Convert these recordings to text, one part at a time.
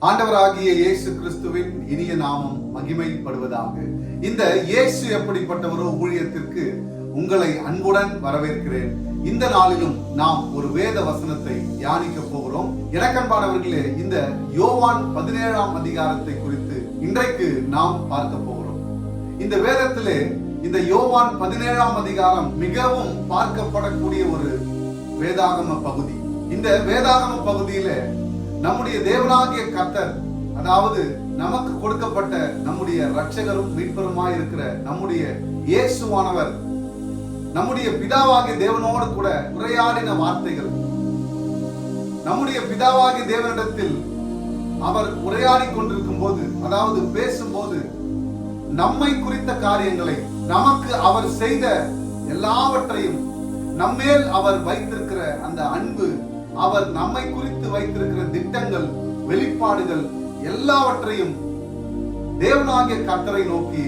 ஆண்டவராகிய இயேசு கிறிஸ்துவின் இனிய நாமம் மகிமைப்படுவதாக. இந்த இயேசு எப்படிப்பட்டவரோ ஊழியத்திற்கு உங்களை அன்புடன் வரவேற்கிறேன். இந்த நாளிலும் நாம் ஒரு வேத வசனத்தை தியானிக்க போகிறோம். இலக்கண்பானவர்களே, இந்த யோவான் 17ஆம் அதிகாரத்தை குறித்து இன்றைக்கு நாம் பார்க்க போகிறோம். இந்த வேதத்திலே இந்த யோவான் 17ஆம் அதிகாரம் மிகவும் பார்க்கப்படக்கூடிய ஒரு வேதாகம பகுதி. இந்த வேதாகம பகுதியில நம்முடைய தேவனாகிய கர்த்தர், அதாவது நமக்கு கொடுக்கப்பட்ட நம்முடைய இரட்சகரும் மீட்பருமாய் இருக்கிற நம்முடைய இயேசுவானவர் நம்முடைய பிதாவாகிய தேவனோடு கூட உரையாடின வார்த்தைகள், நம்முடைய பிதாவாகிய தேவனிடத்தில் அவர் உரையாடி கொண்டிருக்கும் போது, அதாவது பேசும்போது, நம்மை குறித்த காரியங்களை, நமக்கு அவர் செய்த எல்லாவற்றையும், நம்மேல் அவர் வைத்திருக்கிற அந்த அன்பு, அவர் நம்மை குறித்து வைத்திருக்கிற திட்டங்கள், வெளிப்பாடுகள் எல்லாவற்றையும் தேவனாகிய கர்த்தரை நோக்கி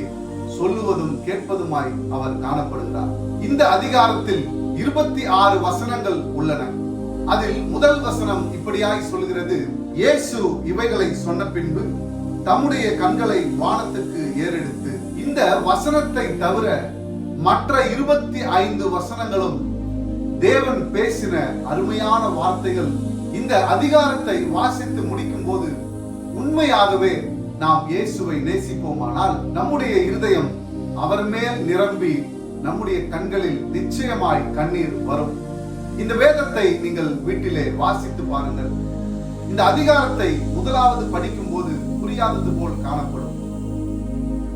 சொல்லுவதும் கேட்பதுமாய் அவர் காணப்படுகிறார். இந்த அதிகாரத்தில் 26 வசனங்கள் உள்ளன. அதில் முதல் வசனம் இப்படியாய் சொல்கிறது: இயேசு இவைகளை சொன்ன பின்பு தம்முடைய கண்களை வானத்துக்கு ஏறெடுத்து. இந்த வசனத்தை தவிர மற்ற 25 வசனங்களும் தேவன் பேசின அருமையான வார்த்தைகள். இந்த அதிகாரத்தை வாசித்து முடிக்கும் போது உண்மையாகவே நாம் இயேசுவை நேசிப்போமானால் நம்முடைய இருதயம் அவர் மேல் நிரம்பி நம்முடைய கண்களில் நிச்சயமாய் கண்ணீர் வரும். இந்த வேதத்தை நீங்கள் வீட்டிலே வாசித்து பாருங்கள். இந்த அதிகாரத்தை முதலாவது படிக்கும் போது புரியாதது போல் காணப்படும்.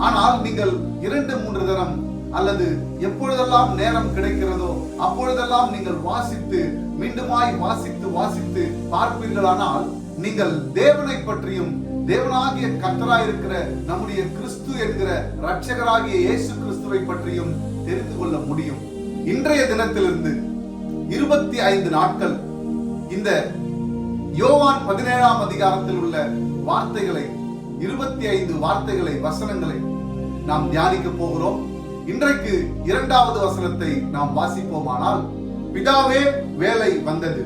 ஆனால் நீங்கள் 2-3 தரம் அல்லது எப்பொழுதெல்லாம் நேரம் கிடைக்கிறதோ அப்பொழுதெல்லாம் நீங்கள் வாசித்து மீண்டுமாய் வாசித்து பார்ப்பீர்களானால் நீங்கள் தேவனை பற்றியும், தேவனாகிய கர்த்தராயிருக்கிற நம்முடைய கிறிஸ்து என்கிற இரட்சகராகிய இயேசு கிறிஸ்துவை பற்றியும் தெரிந்து கொள்ள முடியும். இன்றைய தினத்திலிருந்து 25 நாட்கள் இந்த யோவான் 17ஆம் அதிகாரத்தில் உள்ள வார்த்தைகளை, 25 வார்த்தைகளை, வசனங்களை நாம் தியானிக்க போகிறோம். இன்றைக்கு 2வது வசனத்தை நாம் வாசிப்போமானால், பிதாவே வேலை வந்தது,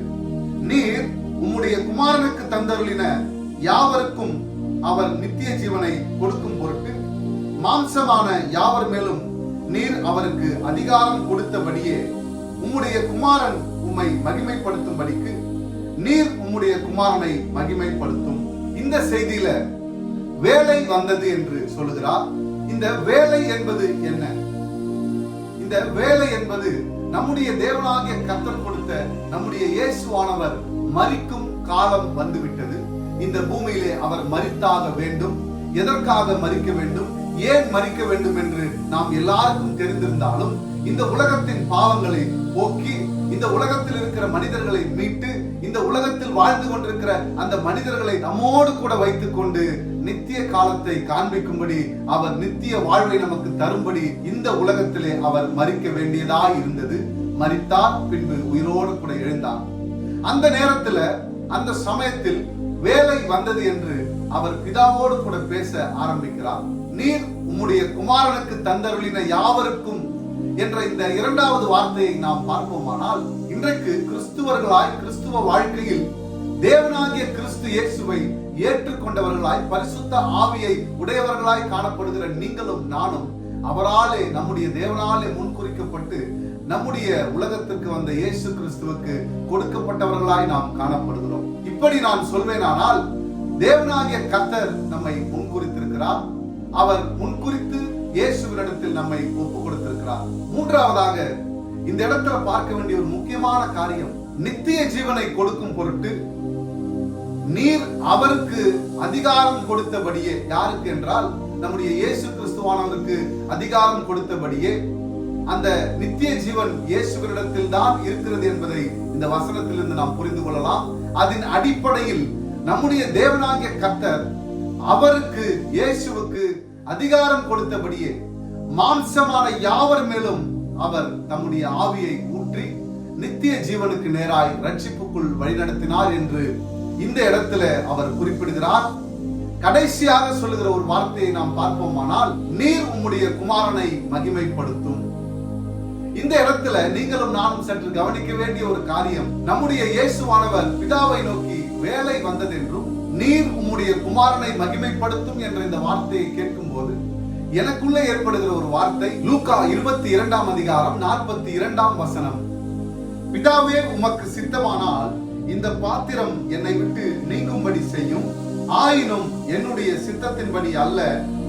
நீர் உம்முடைய குமாரனுக்கு தந்தருளின யாவருக்கும் அவர் நித்திய ஜீவனை கொடுக்கும் பொருட்டு மாம்சமான யாவர் மேலும் நீர் அவருக்கு அதிகாரம் கொடுத்தபடியே உம்முடைய குமாரன் உம்மை மகிமைப்படுத்தும்படிக்கு நீர் உம்முடைய குமாரனை மகிமைப்படுத்தும். இந்த செய்தியில வேலை வந்தது என்று சொல்லுகிறார். இந்த வேலை என்பது என்ன? இந்த வேலை என்பது நம்முடைய தேவனாகிய கர்த்தர் கொடுத்த நம்முடைய இயேசுவானவர் மரிக்கும் காலம் வந்துவிட்டது. இந்த பூமியிலே அவர் மரித்தாக வேண்டும். எதற்காக மரிக்க வேண்டும், ஏன் மரிக்க வேண்டும் என்று நாம் எல்லாருக்கும் தெரிந்திருந்தாலும், இந்த உலகத்தின் பாவங்களை போக்கி, இந்த உலகத்தில் இருக்கிற மனிதர்களை மீட்டு, இந்த உலகத்தில் வாழ்ந்து கொண்டிருக்கிற அந்த மனிதர்களை நம்மோடு கூட வைத்துக் கொண்டு நித்திய காலத்தை காண்பிக்கும்படி, அவர் நித்திய வாழ்வை நமக்கு தரும்படி இந்த உலகத்திலே அவர் மரிக்க வேண்டியதாய் இருந்தது. மரித்தார், பின்பு உயிரோடு கூட எழுந்தார். அந்த நேரத்தில், அந்த சமயத்தில் வேலை வந்தது என்று அவர் பிதாவோடு கூட பேச ஆரம்பிக்கிறார். நீர் உம்முடைய குமாரனுக்கு தந்தருளின யாவருக்கும் என்ற இந்த 2வது வார்த்தையை நாம் பார்ப்போமானால், இன்றைக்கு கிறிஸ்துவர்களாய், கிறிஸ்துவ வாழ்க்கையில் தேவனாகிய கிறிஸ்து இயேசுவை ஏற்றுக்கொண்டவர்களாய், பரிசுத்த ஆவியை உடையவர்களாய் காணப்படுகிற நீங்களும் நானும் அவராலே, நம்முடைய தேவனாலே முன்குறிக்கப்பட்டு நம்முடைய உலகத்திற்கு வந்த இயேசு கிறிஸ்துவுக்கு கொடுக்கப்பட்டவர்களாய் நாம் காணப்படுகிறோம். இப்படி நான் சொல்வேனானால், தேவனாகிய கர்த்தர் நம்மை முன்குறித்திருக்கிறார். அவர் முன்குறித்து இயேசுவினிடத்தில் நம்மை ஒப்பு கொடுத்திருக்கிறார். 3வதாக இந்த இடத்துல பார்க்க வேண்டிய ஒரு முக்கியமான காரியம், நித்திய ஜீவனை கொடுக்கும் பொருட்டு நீர் அவருக்கு அதிகாரம் கொடுத்தபடியே. யாருக்கு என்றால் நம்முடைய இயேசு கிறிஸ்துவானவருக்கு அதிகாரம் கொடுத்தபடியே அந்த நித்திய ஜீவன் இயேசுவினிடத்தில் தான் இருக்கிறது என்பதை இந்த வசனத்திலிருந்து நாம் புரிந்து கொள்ளலாம். அதன் அடிப்படையில் நம்முடைய தேவனாகிய கர்த்தர் அவருக்கு, இயேசுவுக்கு அதிகாரம் கொடுத்தபடியே மாம்சமான யாவர் மேலும் அவர் தம்முடைய ஆவியை ஊற்றி நித்திய ஜீவனுக்கு நேராய் ரட்சிப்புக்குள் வழிநடத்தினார் என்று இந்த இடத்துல அவர் குறிப்பிடுகிறார். கடைசியாக சொல்லுகிற ஒரு வார்த்தையை நாம் பார்ப்போமானால், நீர் உம்முடைய குமாரனை மகிமைப்படுத்தும். இந்த இடத்துல நீங்களும் நானும் சற்று கவனிக்க வேண்டிய ஒரு காரியம், நம்முடைய இயேசுவானவர் பிதாவை நோக்கி வேலை வந்ததென்றும் நீர் உம்முடைய குமாரனை மகிமைப்படுத்தும் என்ற இந்த வார்த்தையை கேட்கும் போது எனக்குள்ளே ஏற்படுகிற ஒரு வார்த்தை லூக்கா 22 அதிகாரம் 42 வசனம். பிதாவே உமக்கு சித்தமானால் இந்த பாத்திரம் என்னை விட்டு நீங்கும்படி செய்யும், ஆயினும் என்னுடைய சித்தத்தின்படி அல்ல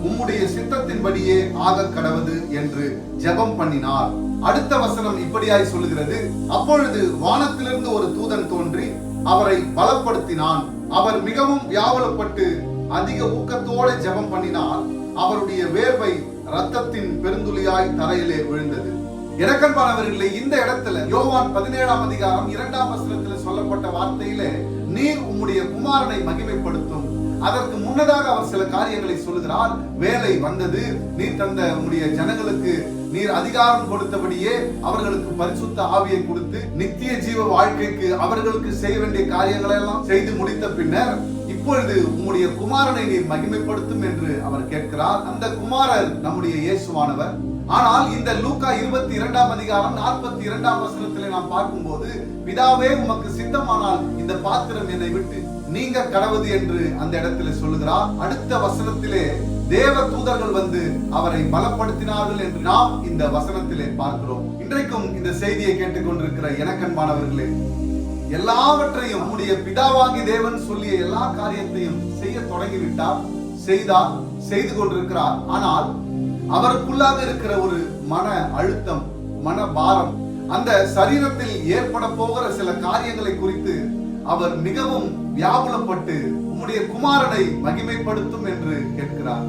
உம்முடைய சித்தத்தின்படியே ஆக கடவது என்று ஜெபம் பண்ணினார். அடுத்த வசனம் இப்படியாய் சொல்லுகிறது, அப்பொழுது வானத்திலிருந்து ஒரு தூதன் தோன்றி அவரை பலப்படுத்தினான். அவர் மிகவும் வியாகுலப்பட்டு அதிக ஊக்கத்தோடு ஜெபம் பண்ணினார். அவருடைய வேர்வை இரத்தத்தின் பெருந்துளியாய் தரையிலே விழுந்தது. இறக்கன்பானவர்களே, இந்த இடத்துல யோவான் 17 அதிகாரம் 2 வசனத்தில் சொல்லப்பட்ட வார்த்தையிலே நீர் உம்முடைய குமாரனை மகிமைப்படுத்தும். அதற்கு முன்னதாக அவர் சில காரியங்களை சொல்லுகிறார். வேலை வந்தது, நீர் தந்த உம்முடைய ஜனங்களுக்கு நீர் அதிகாரம் கொடுத்தபடியே அவர்களுக்கு பரிசுத்த ஆவியை கொடுத்து நித்திய ஜீவ வாழ்க்கைக்கு அவர்களுக்கு செய்ய வேண்டிய காரியங்களை எல்லாம் செய்து முடித்த பின்னர் இப்பொழுது உம்முடைய குமாரனை நீர் மகிமைப்படுத்தும் என்று அவர் கேட்கிறார். அந்த குமாரர் நம்முடைய இயேசுவானவர். ஆனால் இந்த லூக்கா 22 அதிகாரம் 42 வசனத்திலே நாம் பார்க்கும்போது, பிதாவே உமக்கு சித்தமானால் இந்த பாத்திரம் என்னை விட்டு நீங்க கடவுது என்று அந்த இடத்திலே சொல்லுகிறார். அடுத்த வசனத்திலே தேவ தூதர்கள் வந்து அவரை பலப்படுத்தினார்கள் என்று நாம் இந்த வசனத்திலே பார்க்கிறோம். இன்றைக்கும் இந்த செய்தியை கேட்டுக்கொண்டிருக்கிற எனக்கன்பானவர்களே, எல்லாவற்றையும் நம்முடைய பிதாவாகி தேவன் சொல்லிய எல்லா காரியத்தையும் செய்ய தொடங்கிவிட்டார், செய்தார், செய்து கொண்டிருக்கிறார். ஆனால் அவருக்குள்ளாக இருக்கிற ஒரு மன அழுத்தம், மன பாரம், அந்த சரீரத்தில் ஏற்பட போகிற சில காரியங்களை குறித்து அவர் மிகவும் வியாகுலப்பட்டு உம்முடைய குமாரனை மகிமைப்படுத்தும் என்று கேட்கிறார்.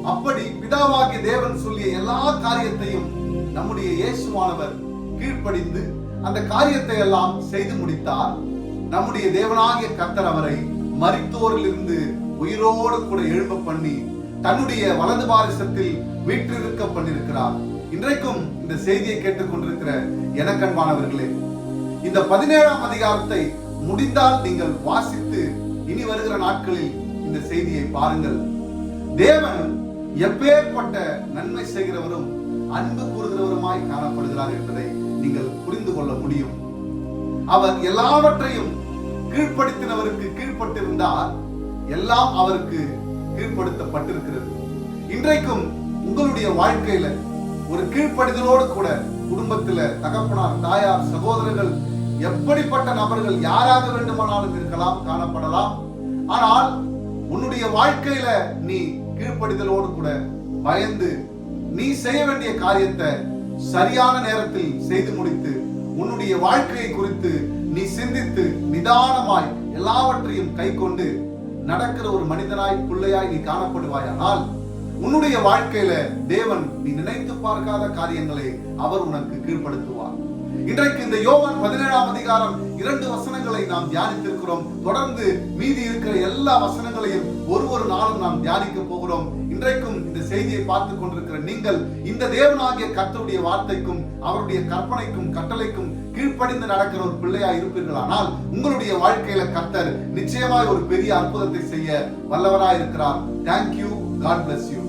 அப்படி பிதாவாகி தேவன் சொல்லிய எல்லா காரியத்தையும் நம்முடைய இயேசுவானவர் கீழ்ப்படிந்து அந்த காரியத்தை எல்லாம் செய்து முடித்தார். நம்முடைய தேவனாகிய கர்த்தர் அவரை மரித்தோரில் இருந்து உயிரோடு கூட எழும்ப பண்ணி தன்னுடைய வலது பாரிசத்தில் வீற்றிருக்க பண்ணிருக்கிறார். இன்றைக்கும் இந்த செய்தியை கேட்டுக்கொண்டிருக்கிற எனக்கன்பானவர்களே, இந்த 17 அதிகாரத்தை முடிந்தால் நீங்கள் வாசித்து இனி வருகிற நாட்களில் இந்த செய்தியை பாருங்கள். தேவன் எப்பேற்பட்ட நன்மை செய்கிறவரும் அன்பு கூறுகிறவருமாய் காணப்படுகிறார் என்பதை நீங்கள் புரிந்து கொள்ள முடியும். அவர் எல்லாவற்றையும் கீழ்ப்படுத்தினவருக்கு கீழ்ப்பட்டிருந்தார், எல்லாம் அவருக்கு கீழ்ப்படுத்தப்பட்டிருக்கிறது. இன்றைக்கும் உங்களுடைய வாழ்க்கையில ஒரு கீழ்ப்படிதலோடு கூட குடும்பத்தில தகப்பனார், தாயார், சகோதரர்கள், எப்படிப்பட்ட நபர்கள் யாராக வேண்டுமானாலும் இருக்கலாம், காணப்படலாம். ஆனால் உன்னுடைய வாழ்க்கையில நீ கீழ்ப்படிதலோடு கூட பயந்து நீ செய்ய வேண்டிய காரியத்தை சரியான நேரத்தில் செய்து முடித்து உன்னுடைய வாழ்க்கையை குறித்து நீ சிந்தித்து நிதானமாய் எல்லாவற்றையும் கை கொண்டு நடக்கிற ஒரு மனிதனாய், பிள்ளையாய் நீ காணப்படுவாயானால் உன்னுடைய வாழ்க்கையில தேவன் நீ நினைத்து பார்க்காத காரியங்களை அவர் உனக்கு கீழ்ப்படுத்துவார். இன்றைக்கு இந்த யோவான் 17 அதிகாரம் 2 வசனங்களை நாம் தியானித்திருக்கிறோம். தொடர்ந்து மீதி இருக்கிற எல்லா வசனங்களையும் ஒரு நாளும் நாம் தியானிக்க போகிறோம். இன்றைக்கும் இந்த செய்தியை பார்த்துக் கொண்டிருக்கிற நீங்கள் இந்த தேவனாகிய கர்த்தருடைய வார்த்தைக்கும் அவருடைய கற்பனைக்கும் கட்டளைக்கும் கீழ்ப்படிந்து நடக்கிற ஒரு பிள்ளையா இருப்பீர்களானால் உங்களுடைய வாழ்க்கையில கர்த்தர் நிச்சயமாய் ஒரு பெரிய அற்புதத்தை செய்ய வல்லவராய் இருக்கிறார். Thank you. God bless you.